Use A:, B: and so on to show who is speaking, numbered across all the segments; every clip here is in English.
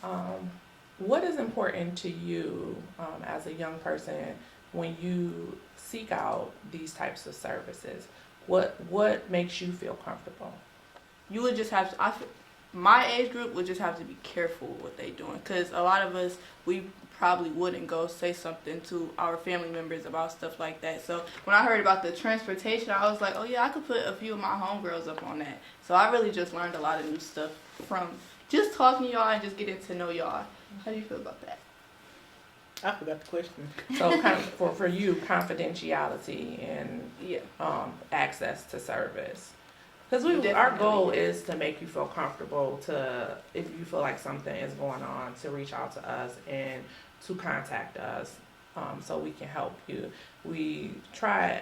A: What is important to you as a young person when you seek out these types of services? What makes you feel comfortable?
B: You would just have to, my age group would just have to be careful with what they doing, because a lot of us, we probably wouldn't go say something to our family members about stuff like that. So when I heard about the transportation, I was like, oh yeah, I could put a few of my homegirls up on that. So I really just learned a lot of new stuff from just talking to y'all and just getting to know y'all. How do you feel about that?
C: I forgot the question.
A: So for you, confidentiality and
B: Yeah.
A: access to service. Because our
B: Definitely.
A: goal is to make you feel comfortable to, if you feel like something is going on, to reach out to us and to contact us so we can help you. We try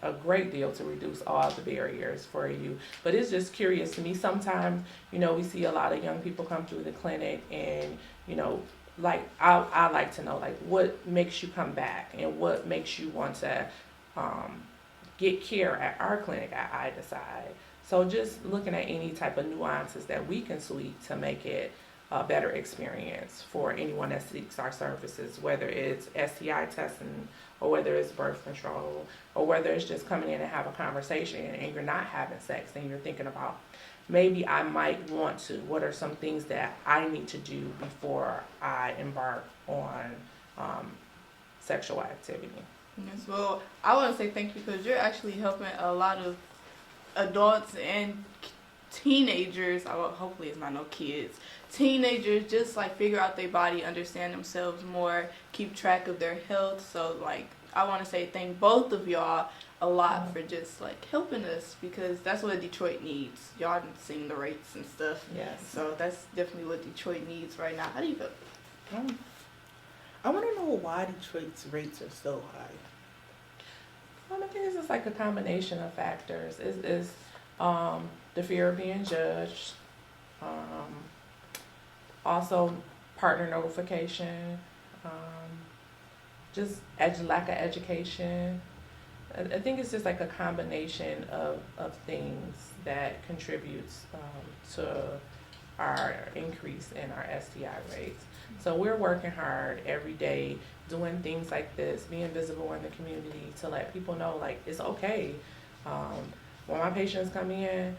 A: a great deal to reduce all the barriers for you. But it's just curious to me. Sometimes, we see a lot of young people come through the clinic and, like I like to know like what makes you come back and what makes you want to get care at our clinic at Idecide. So just looking at any type of nuances that we can tweak to make it a better experience for anyone that seeks our services, whether it's STI testing or whether it's birth control or whether it's just coming in and have a conversation and you're not having sex and you're thinking about maybe I might want to. What are some things that I need to do before I embark on sexual activity?
B: Yes, well, I want to say thank you because you're actually helping a lot of adults and teenagers. Hopefully, it's not no kids. Teenagers just like figure out their body, understand themselves more, keep track of their health. So, like, I want to say thank both of y'all a lot for just like helping us because that's what Detroit needs. Y'all done seen the rates and stuff.
A: Yes.
B: So that's definitely what Detroit needs right now. How do you feel?
A: Um,
C: I want to know why Detroit's rates are so high.
A: I think it's just like a combination of factors. Is the fear of being judged, also partner notification, just lack of education. I think it's just like a combination of things that contributes to our increase in our STI rates. So we're working hard every day doing things like this, being visible in the community to let people know like it's okay. When my patients come in,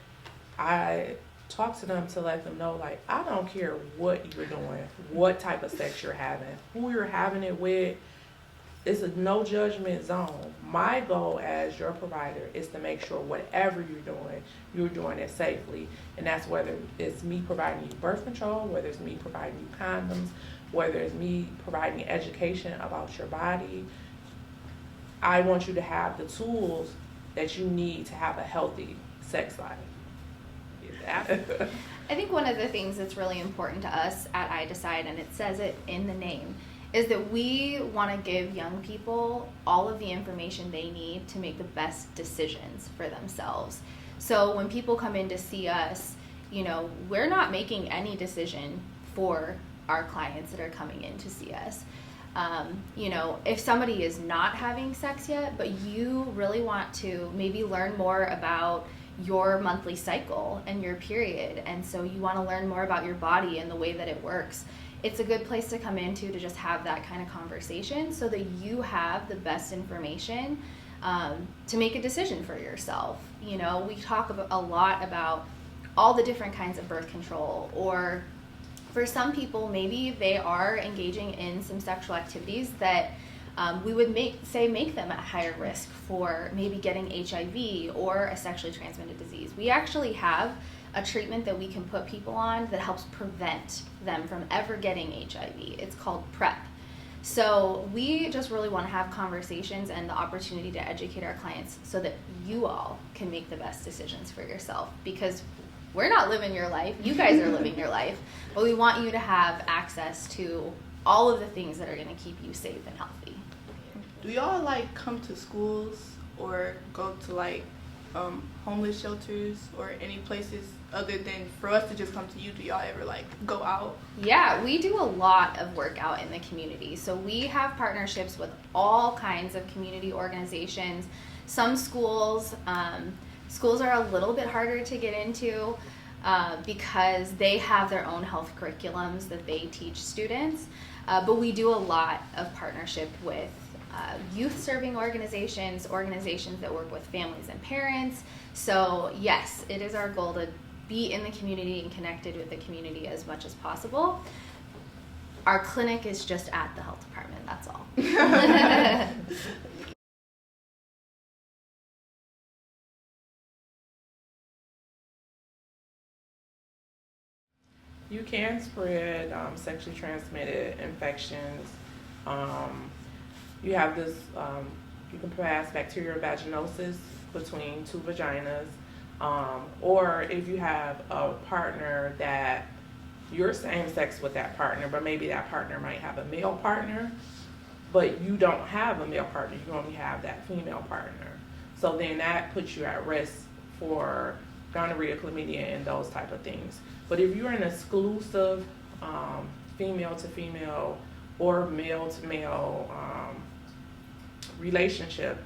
A: I talk to them to let them know like I don't care what you're doing, what type of sex you're having, who you're having it with. It's a no judgment zone. My goal as your provider is to make sure whatever you're doing it safely. And that's whether it's me providing you birth control, whether it's me providing you condoms, whether it's me providing education about your body. I want you to have the tools that you need to have a healthy sex life.
D: I think one of the things that's really important to us at Idecide, and it says it in the name, is that we want to give young people all of the information they need to make the best decisions for themselves. So when people come in to see us, we're not making any decision for our clients that are coming in to see us. If somebody is not having sex yet, but you really want to maybe learn more about your monthly cycle and your period, and so you want to learn more about your body and the way that it works, it's a good place to come into to just have that kind of conversation so that you have the best information to make a decision for yourself. We talk a lot about all the different kinds of birth control, or for some people, maybe they are engaging in some sexual activities that we would make them at higher risk for maybe getting HIV or a sexually transmitted disease. We actually have a treatment that we can put people on that helps prevent them from ever getting HIV. It's called PrEP. So we just really want to have conversations and the opportunity to educate our clients so that you all can make the best decisions for yourself, because we're not living your life, you guys are living your life, but we want you to have access to all of the things that are going to keep you safe and healthy.
B: Do y'all like come to schools or go to like homeless shelters or any places other than for us to just come to you? Do y'all ever like go out?
D: Yeah, we do a lot of work out in the community. So we have partnerships with all kinds of community organizations. Some schools are a little bit harder to get into. because they have their own health curriculums that they teach students. But we do a lot of partnership with youth serving organizations that work with families and parents. So yes, it is our goal to be in the community and connected with the community as much as possible. Our clinic is just at the health department, that's all.
A: You can spread sexually transmitted infections. You have this, you can pass bacterial vaginosis between two vaginas. Or if you have a partner that you're same sex with that partner, but maybe that partner might have a male partner, but you don't have a male partner, you only have that female partner. So then that puts you at risk for gonorrhea, chlamydia, and those type of things. But if you're an exclusive female to female or male to male relationship,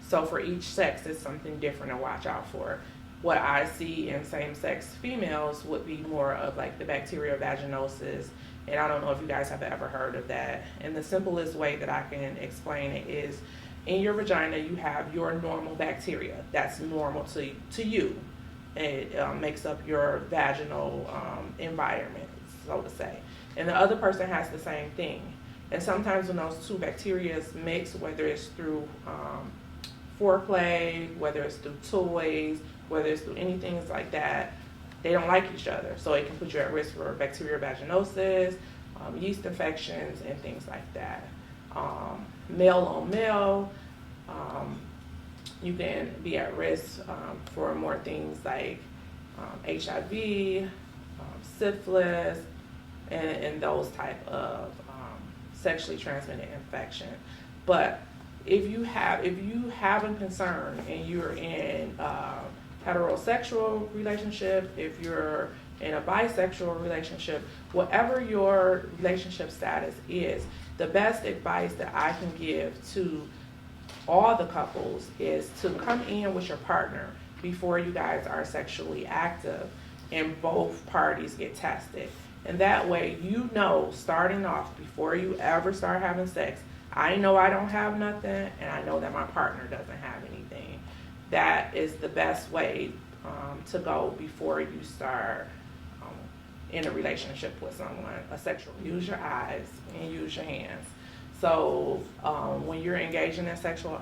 A: so for each sex it's something different to watch out for. What I see in same-sex females would be more of like the bacterial vaginosis, and I don't know if you guys have ever heard of that. And the simplest way that I can explain it is, in your vagina you have your normal bacteria that's normal to you. It makes up your vaginal environment, so to say. And the other person has the same thing. And sometimes when those two bacteria mix, whether it's through foreplay, whether it's through toys, whether it's through anything like that, they don't like each other. So it can put you at risk for bacterial vaginosis, yeast infections, and things like that. Male on male, you can be at risk for more things like HIV, syphilis, and those type of sexually transmitted infection. But if you have a concern and you're in a heterosexual relationship, if you're in a bisexual relationship, whatever your relationship status is, the best advice that I can give to all the couples is to come in with your partner before you guys are sexually active and both parties get tested. And that way, you know, starting off, before you ever start having sex, I know I don't have nothing, and I know that my partner doesn't have anything. That is the best way to go before you start in a relationship with someone, a sexual. Use your eyes and use your hands. So when you're engaging in sexual